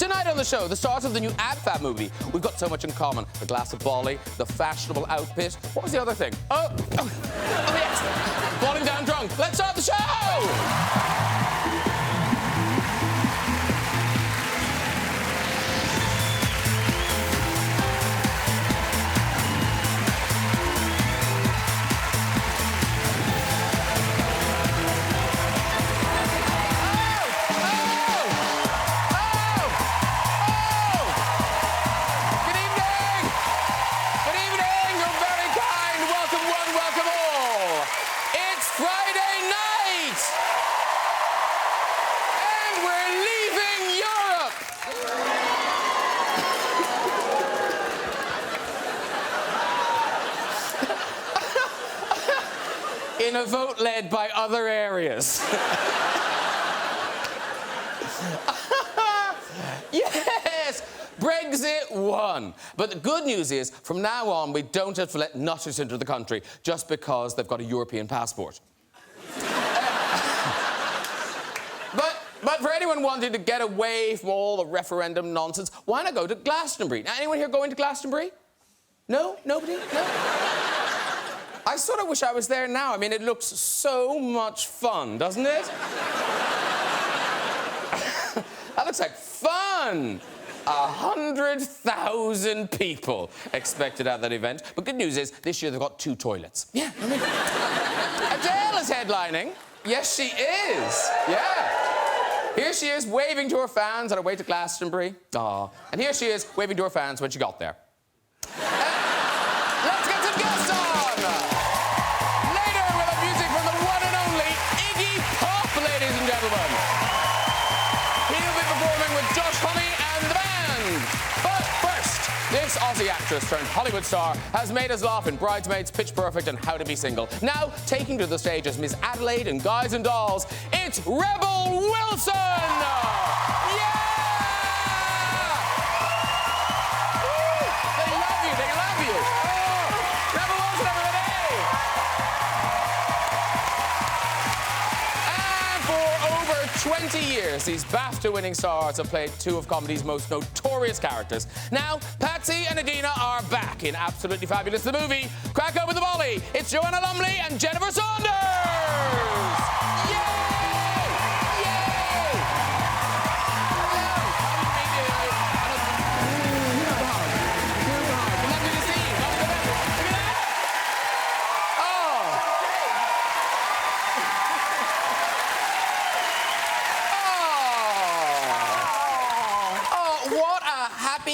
Tonight on the show, the start of the new AbFab movie. We've got so much in common. The glass of Bolly, the fashionable outfit. What was the other thing? Oh yes, falling down drunk. Let's start the show! In a vote led by other areas. Yes! Brexit won. But the good news is, from now on, we don't have to let nutters into the country just because they've got a European passport. But for anyone wanting to get away from all the referendum nonsense, why not go to Glastonbury? Now, anyone here going to Glastonbury? No? Nobody? No? I sort of wish I was there now. I mean, it looks so much fun, doesn't it? That looks like fun! 100,000 people expected at that event. But good news is, this year they've got 2 toilets. Yeah, I mean... Adele is headlining. Yes, she is. Yeah. Here she is, waving to her fans on her way to Glastonbury. Aw. And here she is, waving to her fans when she got there. Let's get some guests on! Later, we'll have music from the one and only Iggy, ladies and gentlemen. He'll be performing with Josh Homme and the band. But first, this Aussie actress turned Hollywood star has made us laugh in Bridesmaids, Pitch Perfect and How to Be Single. Now, taking to the stage as Miss Adelaide in Guys and Dolls, it's Rebel Wilson! Yeah! They love you, they love you. Rebel Wilson, everybody! And for over 20 years, these BAFTA-winning stars have played 2 of comedy's most notorious characters. Now, Patsy and Adina are back in Absolutely Fabulous, the movie. Crack open the volley. It's Joanna Lumley and Jennifer Saunders!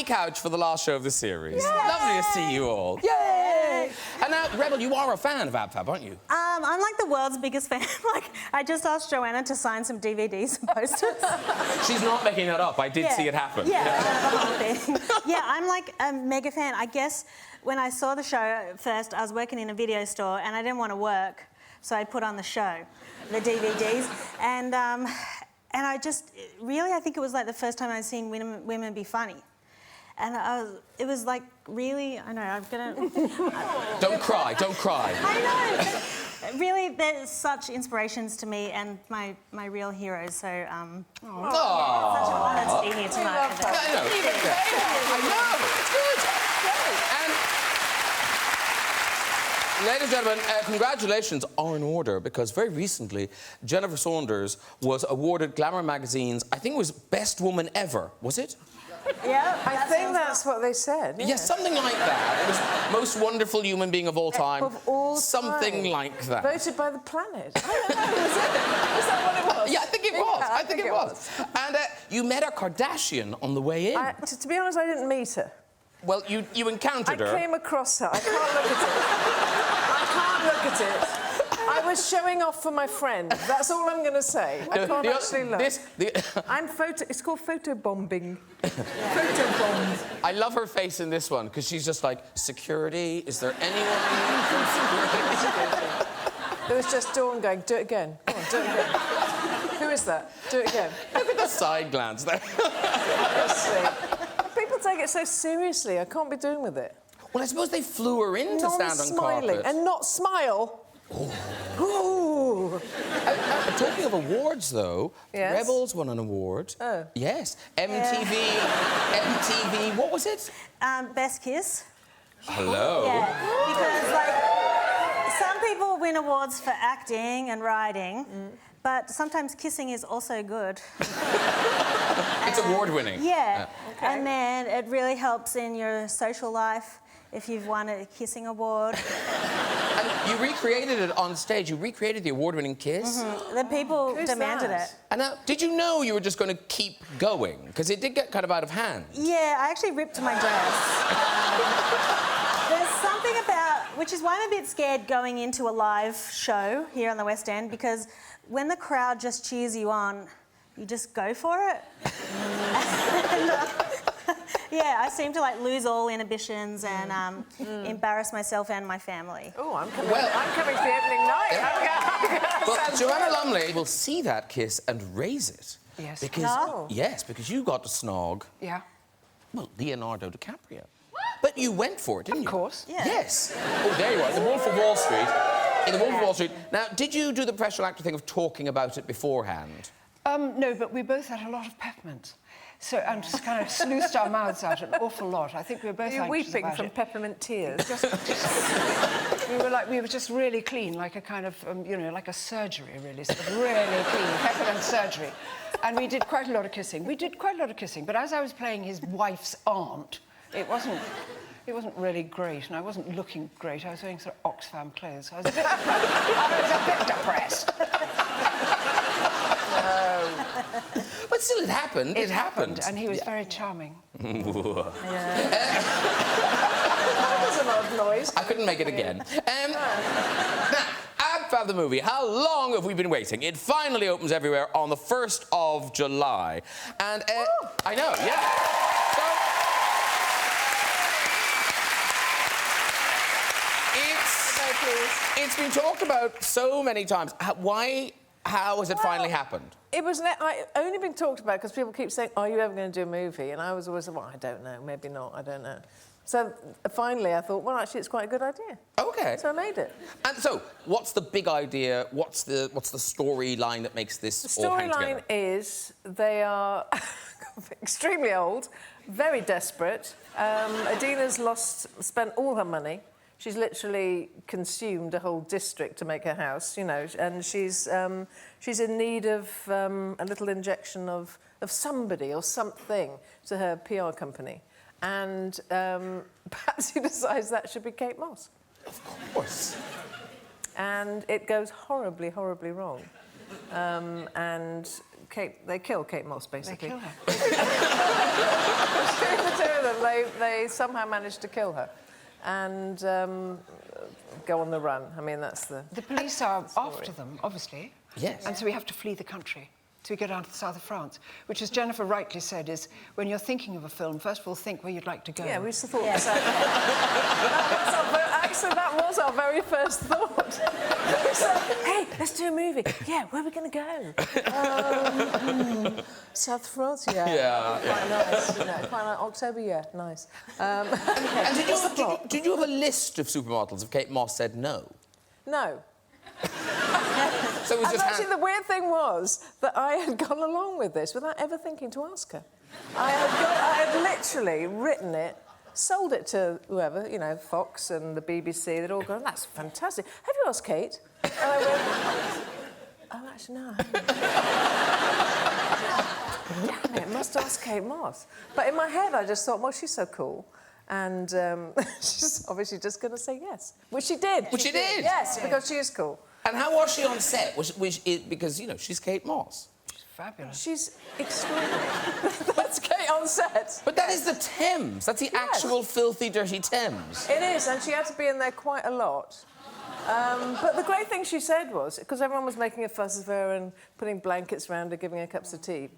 Couch for the last show of the series. Yay! Lovely to see you all. Yay! And now, Rebel, you are a fan of AbFab, aren't you? I'm like the world's biggest fan. Like, I just asked Joanna to sign some DVDs and posters. She's not making that up. I did see it happen. Yeah, the whole thing. Yeah, I'm like a mega fan. I guess when I saw the show first, I was working in a video store and I didn't want to work, so I put on the show, the DVDs, and I just really, I think it was like the first time I'd seen women be funny. And it was like, really, I know, I'm gonna... Don't cry, don't cry. I know. Really, they're such inspirations to me and my real heroes, so, It's such an honour to be here tonight. I know, it's good. And, ladies and gentlemen, congratulations are in order, because very recently, Jennifer Saunders was awarded Glamour magazine's, I think it was Best Woman Ever, was it? Yeah, I think that's what they said. Yeah, something like that. It was most wonderful human being of all time. Of all time. Something like that. Voted by the planet. I don't know, was it? Is that what it was? Yeah, I think it was. Yeah, I think it was. And you met a Kardashian on the way in. To be honest, I didn't meet her. Well, you encountered her. I came across her. I can't look at it. I can't look at it. I was showing off for my friend. That's all I'm going to say. I can't actually look. It's called photobombing. Photobombed. I love her face in this one, because she's just like, security? Is there anyone from security? There was just Dawn going, do it again. Come on, do it again. Who is that? Do it again. Look at the side glance there. Honestly. People take it so seriously. I can't be doing with it. Well, I suppose they flew her in to stand on carpet. And not smile. Ooh. Talking of awards, though, Yes? Rebels won an award. Oh. Yes. MTV, what was it? Best Kiss. Hello. Yeah, because, like, some people win awards for acting and writing, but sometimes kissing is also good. It's award-winning. Yeah. Okay. And then it really helps in your social life if you've won a kissing award. And you recreated it on stage. You recreated the award-winning kiss. The people Who's demanded that? it. And now, did you know you were just going to keep going? Because it did get kind of out of hand. Yeah, I actually ripped my dress. There's something about, which is why I'm a bit scared going into a live show here on the West End, because when the crowd just cheers you on, you just go for it. And, yeah, I seem to like lose all inhibitions and embarrass myself and my family. Oh, I'm coming to the opening night. But Joanna Lumley will see that kiss and raise it. Yes. Because, No. yes, because you got to snog, Yeah. well, Leonardo DiCaprio. But you went for it, didn't you? Of course. Yeah. Yes. Oh, there you are, The Wolf of Wall Street. In The Wolf of Wall Street. Now, did you do the professional actor thing of talking about it beforehand? No, but we both had a lot of peppermint. So, and just kind of sluiced our mouths out an awful lot. I think we were both You're anxious weeping about from it. peppermint tears. We were just really clean, like a kind of, you know, like a surgery, really, sort of really clean, peppermint surgery. And we did quite a lot of kissing. But as I was playing his wife's aunt, it wasn't really great, and I wasn't looking great. I was wearing sort of Oxfam clothes. I was a bit depressed. But still, it happened. It happened. And he was very charming. That was a lot of noise. I couldn't make it again. Now, Ab the movie. How long have we been waiting? It finally opens everywhere on the 1st of July. And, I know, yeah. So, it's been talked about so many times. How has it finally happened? It was only been talked about because people keep saying, "Are you ever going to do a movie?" And I was always, well, I don't know, maybe not, I don't know. So finally, I thought, well, actually, it's quite a good idea. Okay. So I made it. And so, what's the big idea? What's the storyline that makes this The all hang together? storyline is they are extremely old, very desperate. Adina's spent all her money. She's literally consumed a whole district to make her house, you know, and she's in need of a little injection of somebody or something to her PR company. And perhaps he decides that should be Kate Moss. Of course. And it goes horribly, horribly wrong. And they kill Kate Moss, basically. They kill her. Between the two of them, they somehow manage to kill her. And go on the run. I mean, that's the... The police are after them, obviously. Yes. And so we have to flee the country. So we go down to the south of France, which, as Jennifer rightly said, is when you're thinking of a film, first of all, think where you'd like to go. Yeah, we used to thought the same. Actually, that was our very first thought. We said, hey, let's do a movie. Yeah, where are we going to go? South France, yeah. Yeah. Quite nice, you know, quite like October, yeah, nice. And did you have a list of supermodels if Kate Moss said no? No. So it was And just actually, the weird thing was that I had gone along with this without ever thinking to ask her. I had literally written it, sold it to whoever, you know, Fox and the BBC. They'd all gone, that's fantastic. Have you asked Kate? And I went, oh, actually, no, I haven't. Damn it, must ask Kate Moss. But in my head, I just thought, well, she's so cool. And she's obviously just going to say yes. Which she did. Which she did? Yes, because she is cool. And how was she on set? Because, you know, she's Kate Moss. She's fabulous. She's extraordinary. That's Kate on set. But that is the Thames. That's the actual filthy, dirty Thames. It is, and she had to be in there quite a lot. But the great thing she said was, because everyone was making a fuss of her and putting blankets around her, giving her cups of tea,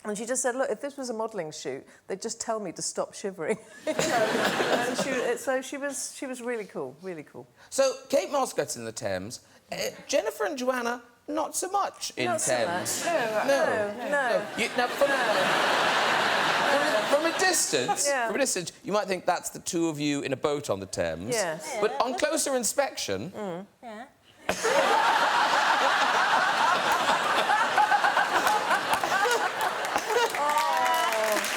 and she just said, look, if this was a modelling shoot, they'd just tell me to stop shivering. And so she was really cool, really cool. So Kate Moss gets in the Thames. Jennifer and Joanna, not so much in Not so Thames. much. No. Now, from a distance, you might think that's the two of you in a boat on the Thames. Yes. Yeah. But on closer inspection... So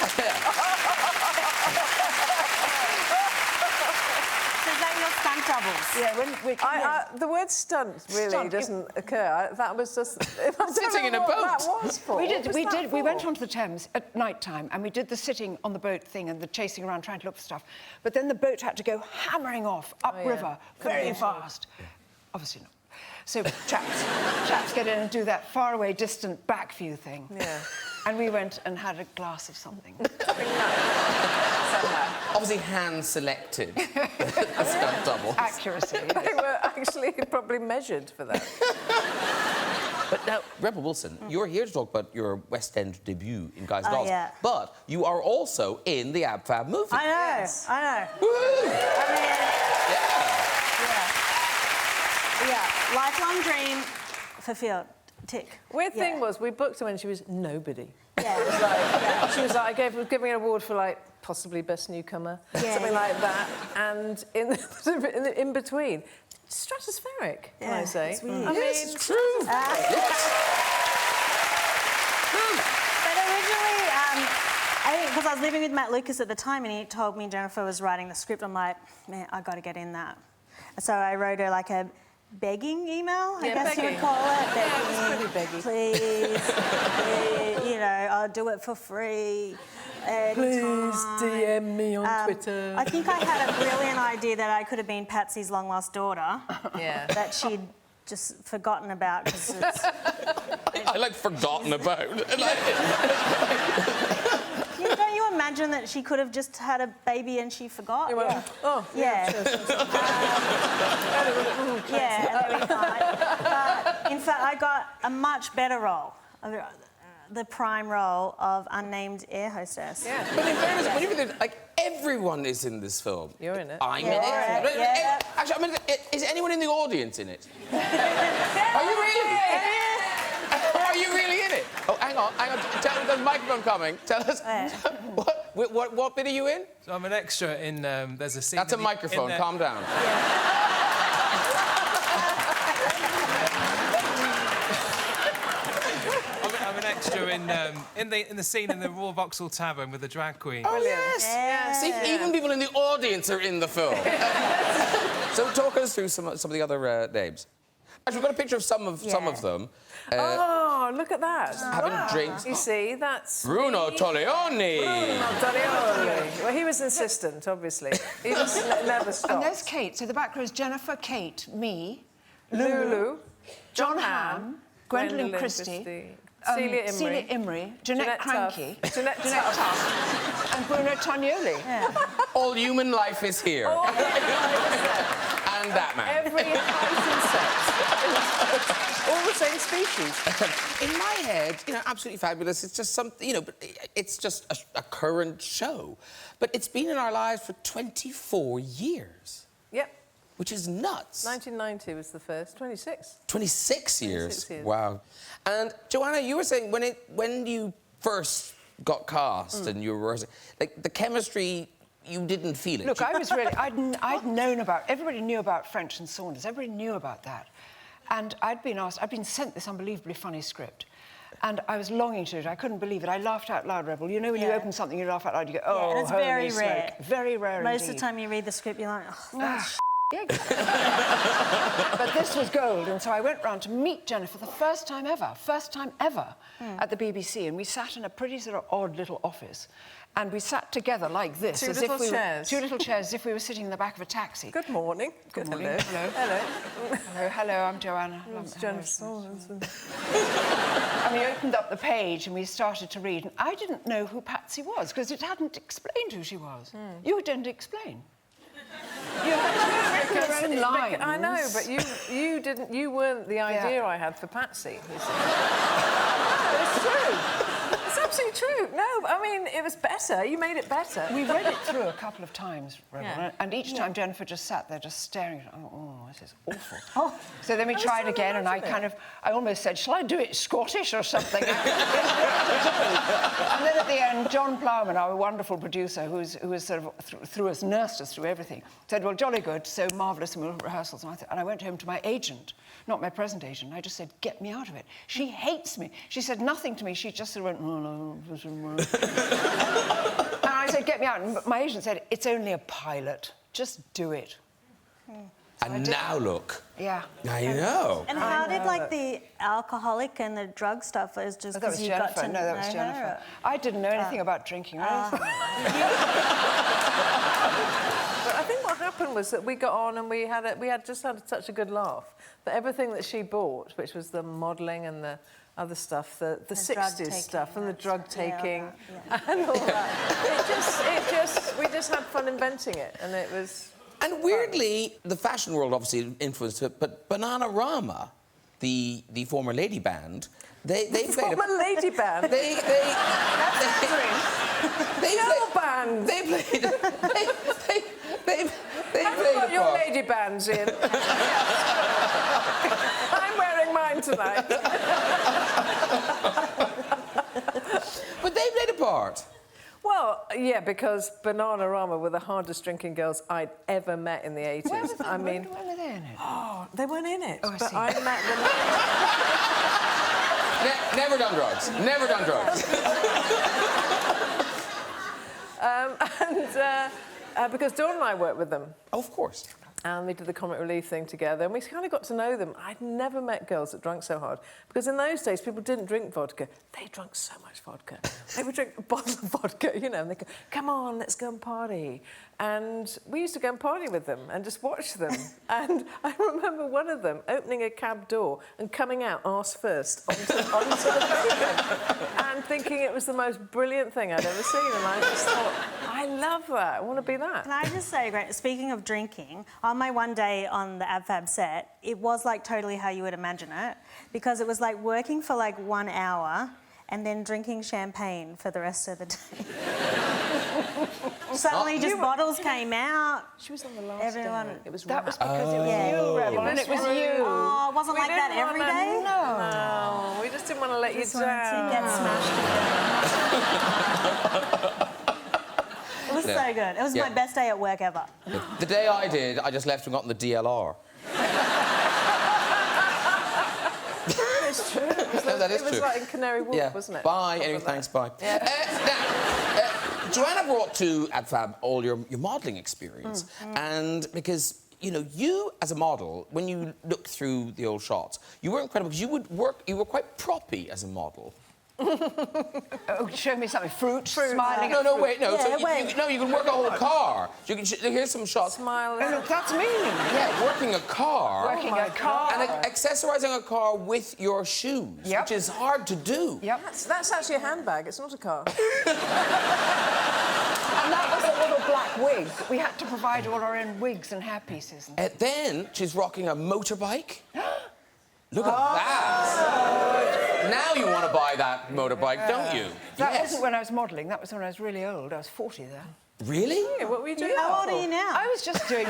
is that your stunt doubles? Yeah, when we the word stunt really doesn't occur. That was just... Sitting in a boat. That was for. We went onto the Thames at night time and we did the sitting on the boat thing and the chasing around trying to look for stuff. But then the boat had to go hammering off upriver very fast. Obviously not. So chaps get in and do that faraway, distant back view thing. Yeah. And we went and had a glass of something. Obviously hand-selected. A stunt double. Accuracy. Yes. They were actually probably measured for that. But now, Rebel Wilson, you're here to talk about your West End debut in Guys and Dolls. Yeah. But you are also in the Ab Fab movie. I know, I know. Woo! I mean, Yeah. yeah, lifelong dream fulfilled. Tick. Weird thing was, we booked her when she was nobody. Yeah. It was like, she was like, I was giving an award for, like, possibly best newcomer, something like that. And in between, stratospheric, can I say? It's weird. I mean, Yes, it's true. But originally, I think because I was living with Matt Lucas at the time and he told me Jennifer was writing the script, I'm like, man, I got to get in that. So I wrote her like a begging email, I guess you would call it. Begging, it's pretty beggy. Please, you know, I'll do it for free. Please DM me on Twitter. I think I had a brilliant idea that I could have been Patsy's long-lost daughter. Yeah. That she'd just forgotten about because it's... I like forgotten about. Don't you imagine that she could have just had a baby and she forgot? Yeah. Oh, yeah. Yeah, and that'd be fine. But in fact, I got a much better role. The prime role of unnamed air hostess. Yeah. But in fairness, when you think, like, everyone is in this film. You're in it. I'm in it. Yeah. Actually, I mean, is anyone in the audience in it? Are you really? Are you really in it? Oh, hang on. There's a microphone coming. Tell us, what bit are you in? So I'm an extra in, there's a scene... That's a microphone, calm down. I'm an extra in the scene in the Royal Vauxhall Tavern with the drag queen. Oh, yes. Yeah. See, even people in the audience are in the film. So talk us through some of the other names. Actually, we've got a picture of some of them. Oh, look at that. Having drinks. You see, that's... Bruno Toglioni. Well, he was insistent, obviously. He just never stopped. And there's Kate. So the back row is Jennifer, Kate, me, Lulu, John Hamm, Gwendolyn Christie, Celia Imrie, Jeanette Cranky, Jeanette Tuff, and Bruno Toglioni. Yeah. All human life is here. And that man. Every height set. All the same species. In my head, you know, absolutely fabulous. It's just something, you know, but it's just a current show. But it's been in our lives for 24 years. Yep. Which is nuts. 1990 was the first. 26. 26 years. 26 years. Wow. And Joanna, you were saying when you first got cast and you were like the chemistry, you didn't feel it. Look, I was really... I'd known about... Everybody knew about French and Saunders. Everybody knew about that. And I'd been sent this unbelievably funny script. And I was longing to do it. I couldn't believe it. I laughed out loud, Rebel. You know when you open something, you laugh out loud, you go, oh, and it's very rare. Very rare Most indeed. of the time you read the script, you're like, oh, that's Yeah, exactly. But this was gold, and so I went round to meet Jennifer the first time ever, at the BBC, and we sat in a pretty sort of odd little office, and we sat together like this. Two little chairs, as if we were sitting in the back of a taxi. Good morning. Good morning. Hello. Hello, I'm Joanna. It's Jennifer. And we opened up the page and we started to read, and I didn't know who Patsy was, because it hadn't explained who she was. You didn't explain. You had your own lines. I know, but you didn't. You weren't the idea I had for Patsy. You see. It's true. It's absolutely true. No, I mean, it was better. You made it better. We read it through a couple of times, Rebel, and each time Jennifer just sat there just staring at it. Oh, this is awful. So then we tried again, and I almost said, shall I do it Scottish or something? And then at the end, John Plowman, our wonderful producer, who was sort of nursed us through everything, said, well, jolly good, so marvellous, and we'll have rehearsals. And I went home to my agent, not my present agent, and I just said, get me out of it. She hates me. She said nothing to me. She just sort of went, oh, no. out, and my agent said, it's only a pilot. Just do it. And now look. Yeah. I know. And how did, like, the alcoholic and the drug stuff was just Oh, that was because you got Jennifer. to No, that was know Jennifer. her? I didn't know anything about drinking or anything. But I think what happened was that we got on and we had just had such a good laugh that everything that she bought, which was the modelling and the other stuff, the 60s stuff and the drug taking and all that, we just had fun inventing it, and it was. And weirdly, the fashion world obviously influenced it, but Bananarama, the former lady band, they played former lady band. They played your lady bands in. I'm wearing mine tonight. But they played a part. Well, yeah, because Bananarama were the hardest drinking girls I'd ever met in the 80s. When were they in it? Oh, they weren't in it. Oh, I but see. I met them. Never done drugs. Never done drugs. Because Dawn and I worked with them. Of course. And they did the comic relief thing together, and we kind of got to know them. I'd never met girls that drank so hard, because in those days people didn't drink vodka. They drank so much vodka. They would drink a bottle of vodka, you know, and they'd go, come on, let's go and party. And we used to go and party with them and just watch them. And I remember one of them opening a cab door and coming out arse first onto the pavement and thinking it was the most brilliant thing I'd ever seen. And I just thought, I love that. I want to be that. Can I just say, speaking of drinking, on my one day on the AbFab set, it was like totally how you would imagine it, because it was like working for like 1 hour and then drinking champagne for the rest of the day. Suddenly just bottles came out. She was on the last Everyone... day. It was That was rap. because it was you, Rebel, and it was you. Oh, it wasn't We like that didn't every wanna- day? No, we just didn't want to let you Just wanted to down. get smashed. It was so good. It was my best day at work ever. The day I did, I just left and got in the DLR. It's true. No, that is It was true. like in Canary Wharf, wasn't it? Bye. Anyway, thanks. Bye. Yeah. Now, Joanna brought to AbFab all your modelling experience, and because you know you as a model, when you look through the old shots, you were incredible because you were quite proppy as a model. Oh, show me something. Fruit, smiling. No, wait, no. Yeah, so wait. you can work a whole car. You can here's some shots. Smile. Oh, look, that's me. Yeah, working a car. Working a car. And accessorising a car with your shoes, Yep. which is hard to do. Yep. That's actually a handbag. It's not a car. And that was a little black wig. We had to provide all our own wigs and hair pieces. And... Then she's rocking a motorbike. Look at that. Now you want to buy that motorbike, don't you? That Yes. wasn't when I was modelling. That was when I was really old. I was 40 then. Really? Yeah, what were you doing? How old are you now? I was just doing...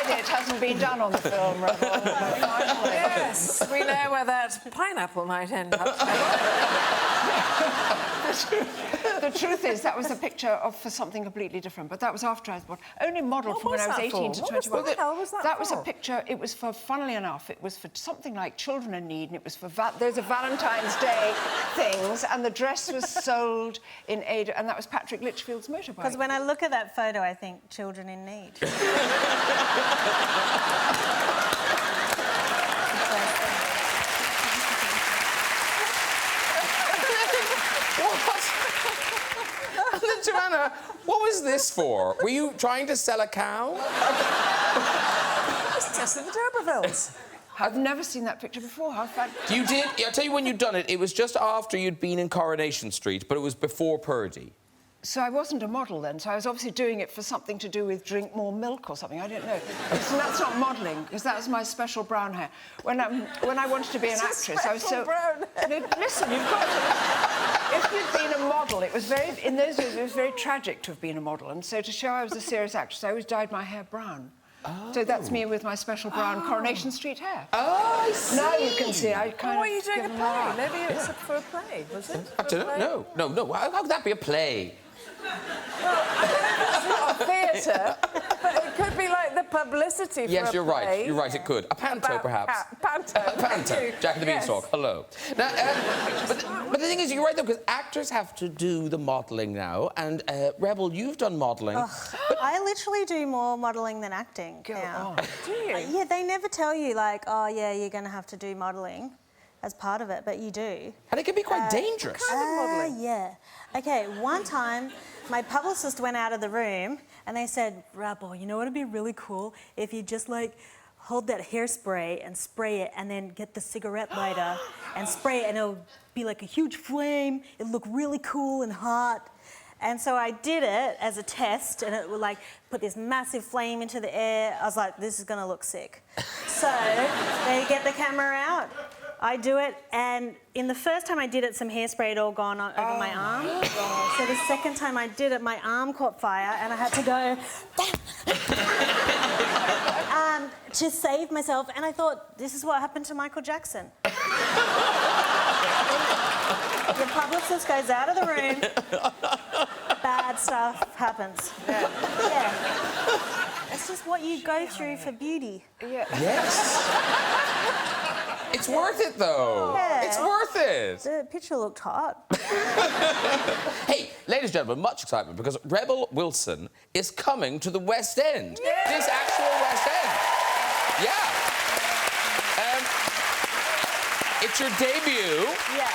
It hasn't been done on the film, Rebel. Yes, we know where that pineapple might end up. The truth is, that was a picture for something completely different, but that was after I was born. Only modelled What from when was I was that 18 for? to What 21. the hell was that That was a for? picture, it was for, funnily enough, it was for something like children in need, and it was for, those are Valentine's Day things, and the dress was sold in aid, and that was Patrick Litchfield's motorbike. Because when I look at that photo, I think children in need. Joanna, what was this for? Were you trying to sell a cow? It's Tess and the D'Urbervilles. I've never seen that picture before. How fun. You did. I'll tell you when you'd done it. It was just after you'd been in Coronation Street, but it was before Purdy. So I wasn't a model then, so I was obviously doing it for something to do with drink more milk or something, I don't know. That's not modelling, because that was my special brown hair. When I wanted to be an actress, I was so... brown hair. No, listen, you've got to... If you'd been a model, it was very... In those days, it was very tragic to have been a model, and so to show I was a serious actress, I always dyed my hair brown. Oh. So that's me with my special brown Coronation Street hair. Oh, I see. Now you can see, I kind What of... were you doing a given play? that. Maybe it was for a play, was it? I don't know. No. How could that be a play? It's not a theatre, but it could could be like the publicity for Yes, a you're right. play. You're right, it could. A panto, About perhaps. Panto. Panto. Jack and the Yes. Beanstalk. Hello. Now, but the thing is, you're right, though, because actors have to do the modelling now, and Rebel, you've done modelling. I literally do more modelling than acting now. Do you? Yeah, they never tell you, like, oh, yeah, you're going to have to do modelling as part of it, but you do. And it can be quite dangerous. modelling? Yeah. Okay, one time, my publicist went out of the room and they said, Rebel, you know what would be really cool? If you just, like, hold that hairspray and spray it and then get the cigarette lighter and spray it and it'll be like a huge flame. It'll look really cool and hot. And so I did it as a test and it would like put this massive flame into the air. I was like, this is gonna look sick. So they get the camera out, I do it, and in the first time I did it, some hairspray had all gone on over my arm. So the second time I did it, my arm caught fire and I had to go to save myself. And I thought, this is what happened to Michael Jackson. The publicist goes out of the room, bad stuff happens. Yeah. It's just what you go through for beauty. Yeah. Yes. It's worth it, though. Yeah. It's worth it. The picture looked hot. Hey, ladies and gentlemen, much excitement because Rebel Wilson is coming to the West End. Yeah. This actual West End. Yeah. It's your debut. Yeah.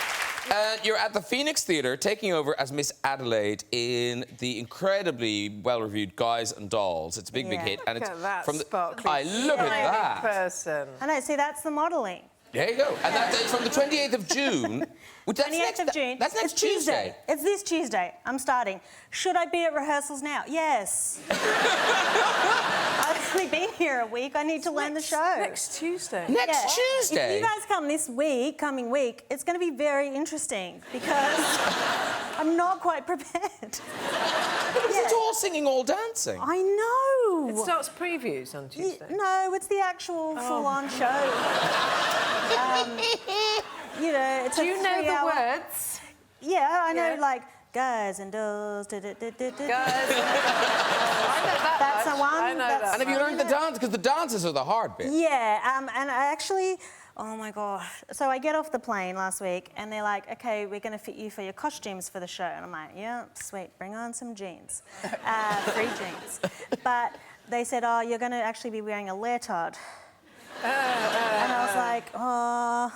You're at the Phoenix Theatre taking over as Miss Adelaide in the incredibly well-reviewed Guys and Dolls. It's a big, big Yeah. hit. And Look it's at that from the... sparkly, Look at shiny that. person. I know, see, that's the modelling. There you go. And that's from the 28th of June. Which that's 28th of June. That's next It's Tuesday. It's this Tuesday. I'm starting. Should I be at rehearsals now? Yes. I've only been here a week. I need to learn the show. Next Tuesday. Next Tuesday? If you guys come this week, coming week, it's going to be very interesting because I'm not quite prepared. It's all singing, all dancing. I know. It starts previews on Tuesday. No, it's the actual full-on show. You know, it's Do you know the 3-hour words? Yeah, I know, Yeah. like, guys and dolls. Guys. I know that That's much. the one. I know That's- that And have you learned the dance? Because the dances are the hard bit. Yeah, and I actually, oh my God. So I get off the plane last week and they're like, okay, we're going to fit you for your costumes for the show. And I'm like, yeah, sweet, bring on some jeans. 3 jeans. But they said, oh, you're going to actually be wearing a leotard. And I was like, oh,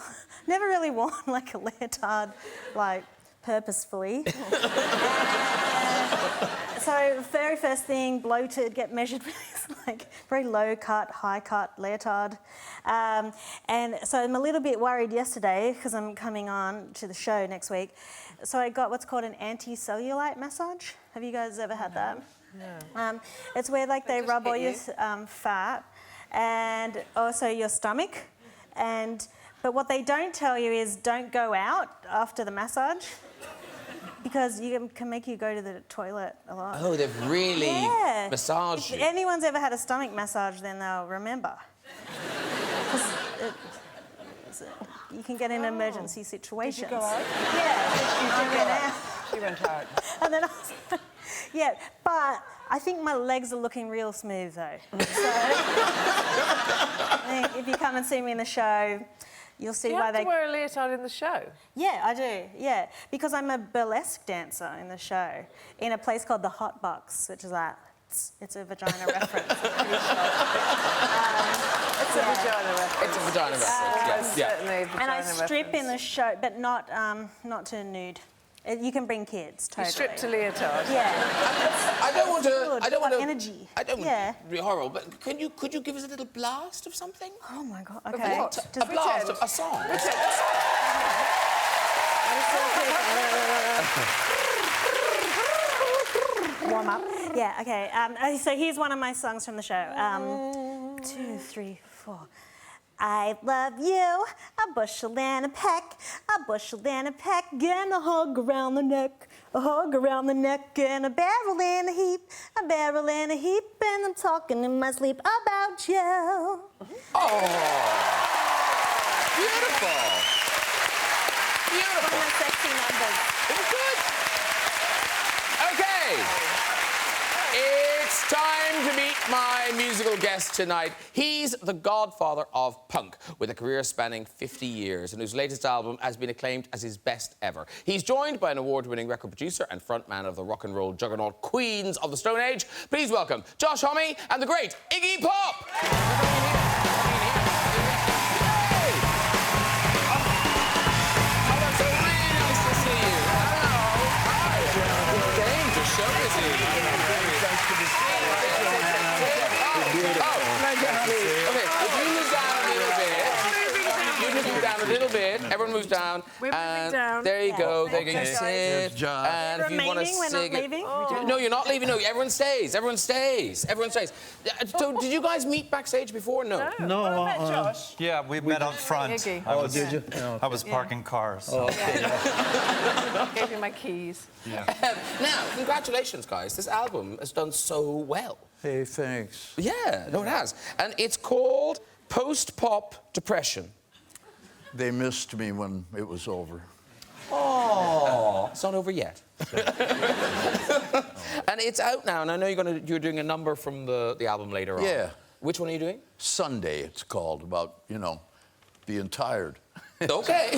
never really worn like a leotard, like purposefully. So very first thing, bloated, get measured with this like very low cut, high cut leotard. And so I'm a little bit worried yesterday because I'm coming on to the show next week. So I got what's called an anti-cellulite massage. Have you guys ever had that? No. It's where like they rub all your fat and also your stomach. But what they don't tell you is don't go out after the massage because you can make you go to the toilet a lot. Oh, they've really massaged If you. anyone's ever had a stomach massage, then they'll remember. 'Cause you can get in emergency situations. Did you go out? Yeah, I went out. She went out. And then I was like, yeah, but I think my legs are looking real smooth though. So I think if you come and see me in the show, you'll see You why have they... to wear a leotard in the show. Yeah, I do, yeah. Because I'm a burlesque dancer in the show in a place called the Hot Box, which is like, it's a vagina reference, I'm pretty sure. It's a vagina reference. It's a vagina reference, yes. Certainly a vagina And I strip reference. in the show, but not to nude. You can bring kids, totally. You strip to leotard. Yeah. I don't want to... Good, I don't want to... energy. I don't want Yeah. to be horrible, but could you give us a little blast of something? Oh my God, okay. what? A blast of a song. Warm up. Yeah, okay. So here's one of my songs from the show. 2, 3, 4. I love you, a bushel and a peck, a bushel and a peck, and a hug around the neck, a hug around the neck, and a barrel and a heap, a barrel and a heap, and I'm talking in my sleep about you. Oh, beautiful. Beautiful. One of the sexy numbers. It was good. Okay. It's time to meet my musician. musical guest tonight. He's the godfather of punk, with a career spanning 50 years, and whose latest album has been acclaimed as his best ever. He's joined by an award-winning record producer and frontman of the rock and roll juggernaut Queens of the Stone Age. Please welcome Josh Homme and the great Iggy Pop! A little bit. Everyone moves down. We're moving down. There you go. There you go. Okay. Sit. And if you want to We're not leaving? No, you're not leaving. No, everyone stays. Everyone stays. Everyone stays. So, did you guys meet backstage before? No. No. Well, I met Josh. Yeah, we met up front. Iggy. Did you? I was parking cars. So. Gave you my keys. Yeah. Now, congratulations, guys. This album has done so well. Hey, thanks. Yeah, no, it has. And it's called Post-Pop Depression. They missed me when it was over. Oh, it's not over yet. And it's out now, and I know you're doing a number from the album later on. Yeah. Which one are you doing? Sunday, it's called, about, being tired. Okay.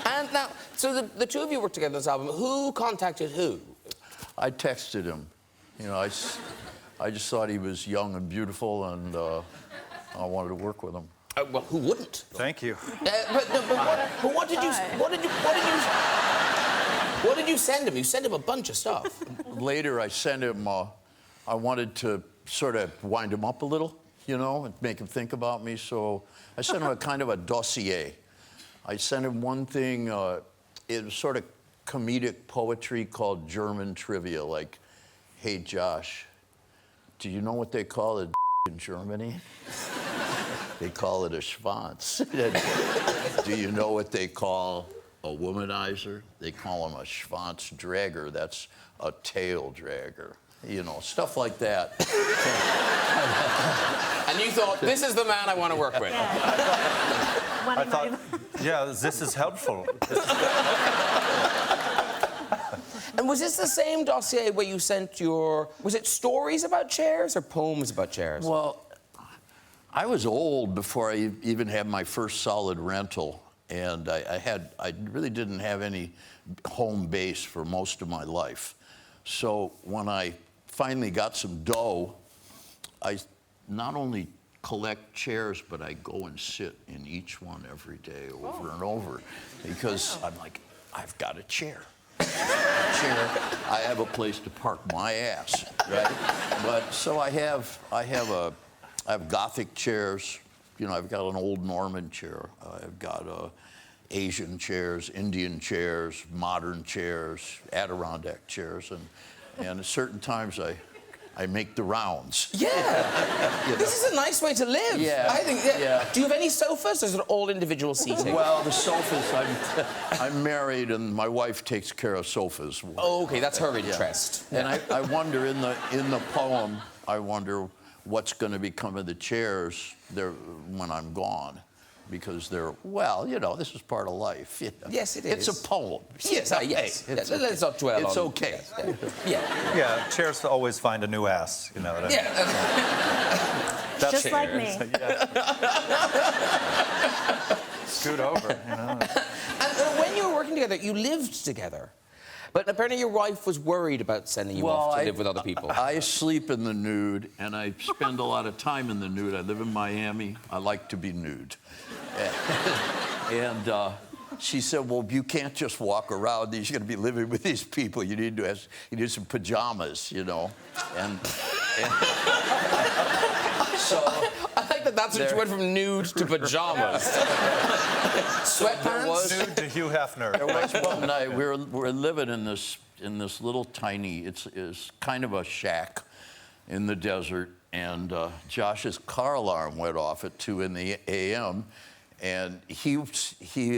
And now, so the two of you worked together on this album. Who contacted who? I texted him. I just thought he was young and beautiful, and I wanted to work with him. Well, who wouldn't? Thank you. What did you send him? You sent him a bunch of stuff. Later, I sent him, I wanted to sort of wind him up a little, and make him think about me, so I sent him a kind of a dossier. I sent him one thing, it was sort of comedic poetry called German trivia, like, hey, Josh, do you know what they call it in Germany? They call it a schwanz. Do you know what they call a womanizer? They call him a schwanz dragger. That's a tail dragger. Stuff like that. And you thought, this is the man I want to work with. I thought, yeah, this is helpful. And was this the same dossier where you sent was it stories about chairs or poems about chairs? Well, I was old before I even had my first solid rental, and I really didn't have any home base for most of my life. So when I finally got some dough, I not only collect chairs, but I go and sit in each one every day over and over, because I'm like, I've got a chair. I have a place to park my ass, right? But so I have Gothic chairs. I've got an old Norman chair. I've got Asian chairs, Indian chairs, modern chairs, Adirondack chairs, and at certain times I make the rounds. Yeah. This is a nice way to live. Yeah. I think. Yeah. Do you have any sofas, or is it all individual seating? Well, the sofas, I'm married, and my wife takes care of sofas. Oh, okay, that's her interest. Yeah. And I wonder, in the poem, I wonder what's going to become of the chairs when I'm gone. Because this is part of life. Yes, it is. It's a poem. Yes, yes. Let's not dwell on it. It's okay. Yeah. Yeah, chairs always find a new ass, you know what I mean? Yeah. Just like me. Scoot over, And when you were working together, you lived together. But apparently your wife was worried about sending you off to live with other people. I sleep in the nude, and I spend a lot of time in the nude. I live in Miami. I like to be nude. And she said, well, you can't just walk around. You're going to be living with these people. You need some pajamas, And so I like that's what you went from nude to pajamas. Sweatpants? Nude to Hugh Hefner. There was one night we were living in this little tiny. It's kind of a shack in the desert, and Josh's car alarm went off at 2 a.m. And he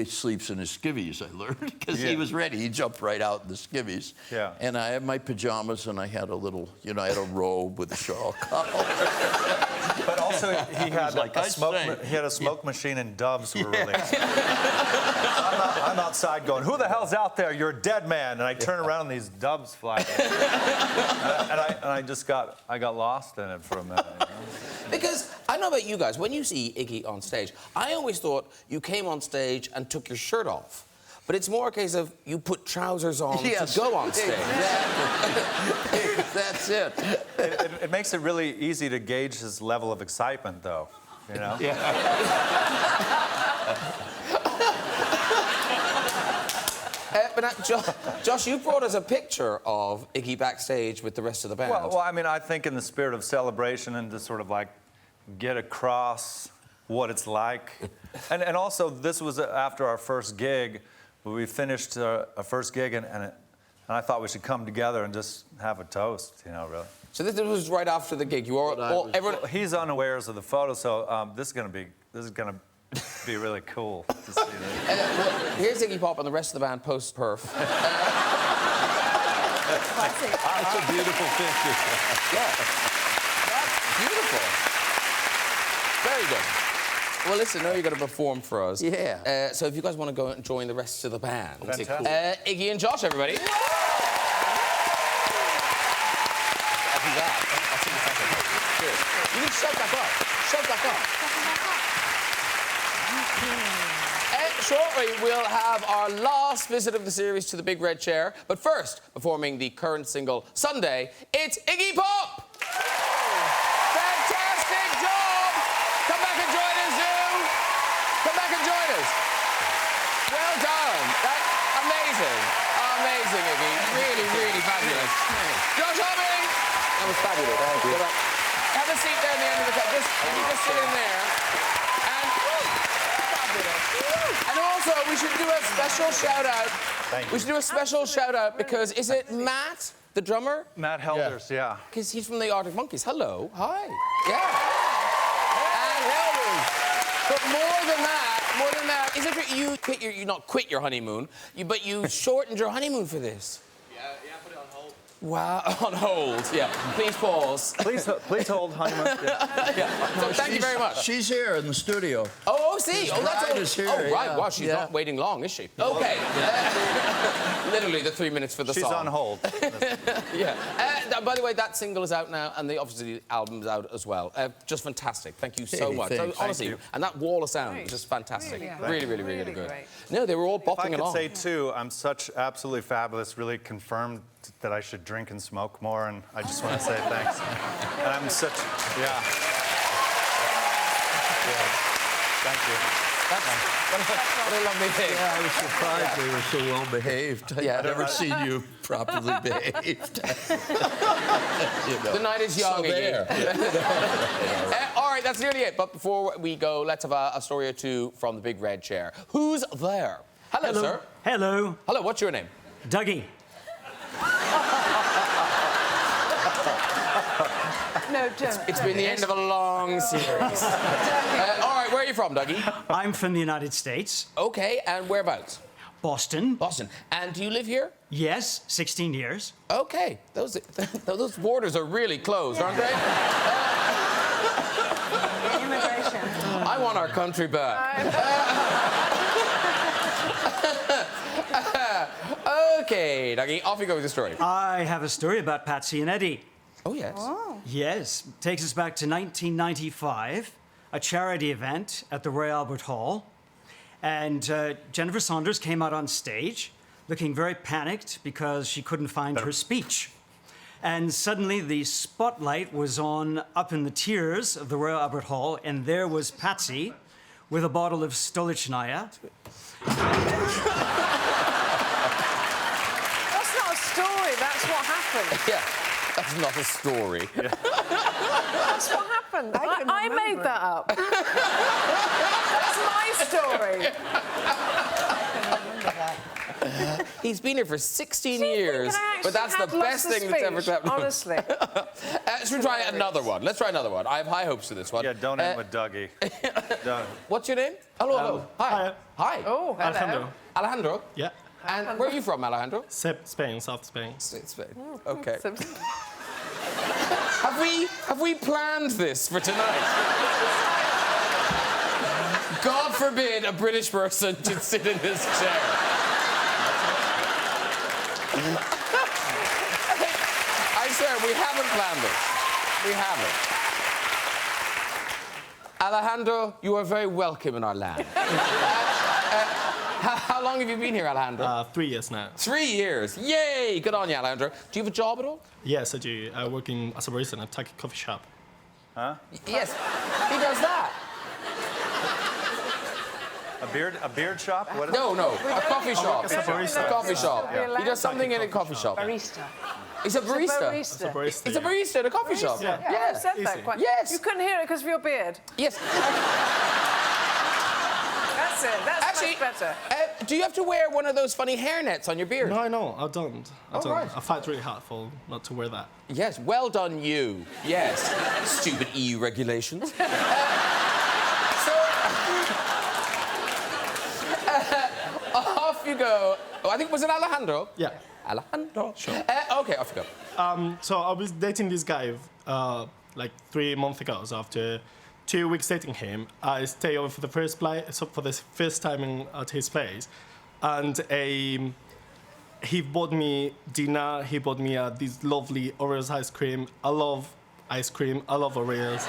sleeps in his skivvies, I learned, because he was ready. He jumped right out in the skivvies. Yeah. And I had my pajamas, and I had a little, I had a robe with a shawl collar. But also, he had like a smoke machine, and doves were really. I'm outside going, "Who the hell's out there? You're a dead man!" And I turn around, and these doves fly. and I got lost in it for a minute. Because I don't know about you guys, when you see Iggy on stage, I always thought you came on stage and took your shirt off. But it's more a case of you put trousers on to go on stage. Exactly. That's it. It makes it really easy to gauge his level of excitement, though. Yeah. But Josh, you brought us a picture of Iggy backstage with the rest of the band. Well, I mean, I think in the spirit of celebration and to sort of like get across what it's like. And also, this was after our first gig. We finished our first gig, and I thought we should come together and just have a toast, really. So this was right after the gig. You all everyone. He's unawares of the photo, so this is gonna be really cool to see this. Well, here's Iggy Pop and the rest of the band post-perf. That's a beautiful picture. Yeah. That's beautiful. Very good. Well, listen, now you're going to perform for us. Yeah. So if you guys want to go and join the rest of the band. Fantastic. Iggy and Josh, everybody. Good. You need to shout back up. Shout back up. Shortly, we'll have our last visit of the series to the Big Red Chair. But first, performing the current single, Sunday, it's Iggy Pop! Fantastic job! Come back and join us, Zoom! Come back and join us. Well done. That's amazing. Amazing, Iggy. Really, really fabulous. Josh Homme! That was fabulous. Thank you. Have a seat there in the end of the cup. You just sit in there. And also, we should do a special shout-out. We should do a special shout-out because, is it Matt, the drummer? Matt Helders, yeah. Because he's from the Arctic Monkeys. Hello. Hi. Yeah. And Helders. But more than that, is it you not quit your honeymoon, but you shortened your honeymoon for this? Yeah, put it on hold. Wow, on hold, yeah. Please pause. Please hold honeymoon. Yeah. So thank you very much. She's here in the studio. Oh, see. Oh, that's bride is here. Oh, right. Yeah. Wow, she's not waiting long, is she? Okay. Literally the 3 minutes for the song. She's on hold. Yeah. By the way, that single is out now, and obviously the album's out as well. Just fantastic. Thank you so much. Thanks. Honestly, Thank you. and that wall of sound was just fantastic. Really, Really good. great. No, they were all If I bopping could along. say, too, I'm such absolutely fabulous, really confirmed that I should drink and smoke more, and I just want to say thanks. And I'm such, Thank you. What a lovely thing. Yeah, I was surprised they were so well behaved. Yeah. I've never seen you properly behaved. The night is young, So Iggy. there. All right, that's nearly it. But before we go, let's have a story or two from the Big Red Chair. Who's there? Hello, sir. Hello. Hello, what's your name? Dougie. No, don't. It's been the end of a long series. All right, where are you from, Dougie? I'm from the United States. Okay, and whereabouts? Boston. Boston. And do you live here? Yes, 16 years. Okay, those borders are really closed, aren't they? Immigration. I want our country back. Okay, Dougie, off you go with the story. I have a story about Patsy and Eddie. Oh, yes. Yes, takes us back to 1995, a charity event at the Royal Albert Hall. And Jennifer Saunders came out on stage looking very panicked because she couldn't find her speech. And suddenly the spotlight was on up in the tiers of the Royal Albert Hall, and there was Patsy with a bottle of Stolichnaya. That's not a story, that's what happened. Yeah, that's not a story. That's what happened. I made that up. That's my story. He's been here for 16 years, but that's the best thing that's ever happened. Honestly. Should we try another one? Let's try another one. I have high hopes for this one. Yeah, don't end with Dougie. Don't. What's your name? Hello, hello. Hi. Hi. Oh, hello. Alejandro. Alejandro? Yeah. And where are you from, Alejandro? Spain, South Spain. Spain. Okay. Have we planned this for tonight? God forbid a British person should sit in this chair. I swear, we haven't planned this. We haven't. Alejandro, you are very welcome in our land. How long have you been here, Alejandro? 3 years now. 3 years. Yay! Good on you, Alejandro. Do you have a job at all? Yes, I do. I work as a barista in a Turkey coffee shop. Huh? Yes. He does that. A beard shop? What is No, a coffee shop. As a barista. A coffee shop. Yeah. He does something in a coffee shop. Barista. He's a barista. As a barista. He's a barista in a coffee shop. Yeah. Yeah, I said that Easy. quite. Yes. You couldn't hear it because of your beard. Yes. That's it. That's Actually, much better. Do you have to wear one of those funny hairnets on your beard? No, I don't. I don't. right. I fight really hard for not to wear that. Yes, well done you. Yes. Stupid EU regulations. Off you go. Oh, I think, was it Alejandro? Yeah. Alejandro. Sure. Okay, off you go. So I was dating this guy like 3 months ago. So after 2 weeks dating him, I stayed over for the first time at his place, and he bought me dinner. He bought me this lovely Oreos ice cream. I love ice cream. I love Oreos.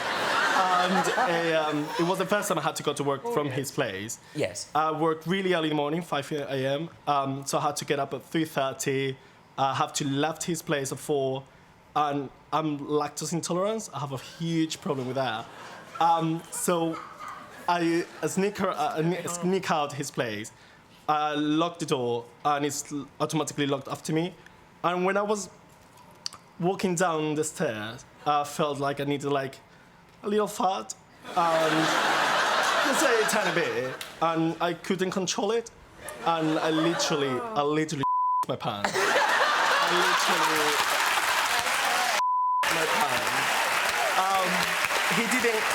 And it was the first time I had to go to work from his place. Yes. I worked really early in the morning, 5 a.m. So I had to get up at 3:30. I have to left his place at 4, and I'm lactose intolerant. I have a huge problem with that. So I sneak out his place. I lock the door, and it's automatically locked after me. And when I was walking down the stairs, I felt like I needed like a little fart, and just a tiny bit, and I couldn't control it, and I literally my pants. My pants.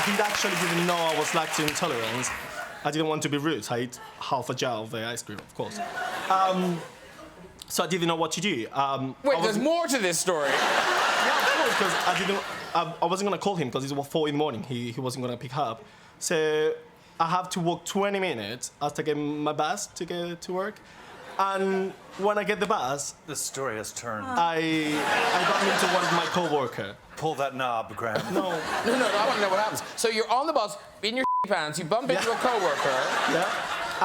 He actually didn't know I was lactose intolerant. I didn't want to be rude. I ate half a jar of the ice cream, of course. So I didn't know what to do. Wait, there's more to this story. Yeah, of course, because I wasn't gonna call him because it was 4 in the morning. He wasn't gonna pick up. So I have to walk 20 minutes after getting my bus to get to work. And when I get the bus, This story has turned. I got into one of my co-worker. Pull that knob, Graham. No. No, I want to know what happens. So you're on the bus, in your pants, you bump into a coworker. Yeah.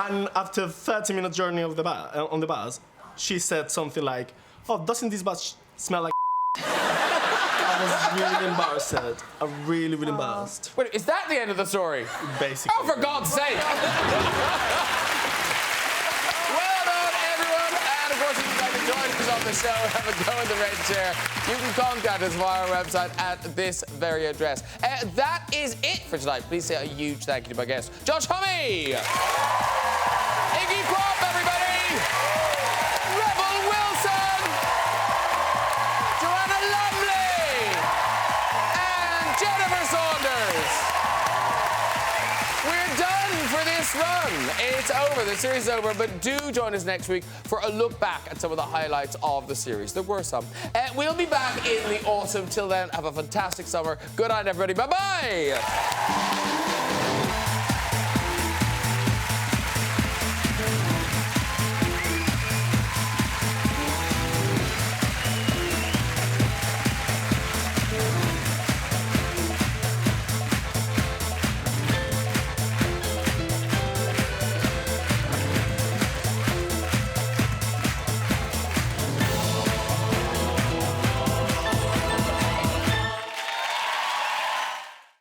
And after 30-minute journey of on the bus, she said something like, "Oh, doesn't this bus smell like?" I was really embarrassed. I'm really embarrassed. Wait, is that the end of the story? Basically. Oh, for God's sake! Well done, everyone. And of course, if you'd like to join us on the show, have a go in the red chair, you can contact us via our website at this very address. That is it for tonight. Please say a huge thank you to my guest, Josh Homme! Iggy Pop, everybody! Rebel Wilson! Joanna Lumley! And Jennifer Saunders! We're done for this run. It's over. The series is over, but do join us next week for a look back at some of the highlights of the series. There were some. We'll be back in the autumn. Till then, have a fantastic summer. Good night, everybody. Bye-bye.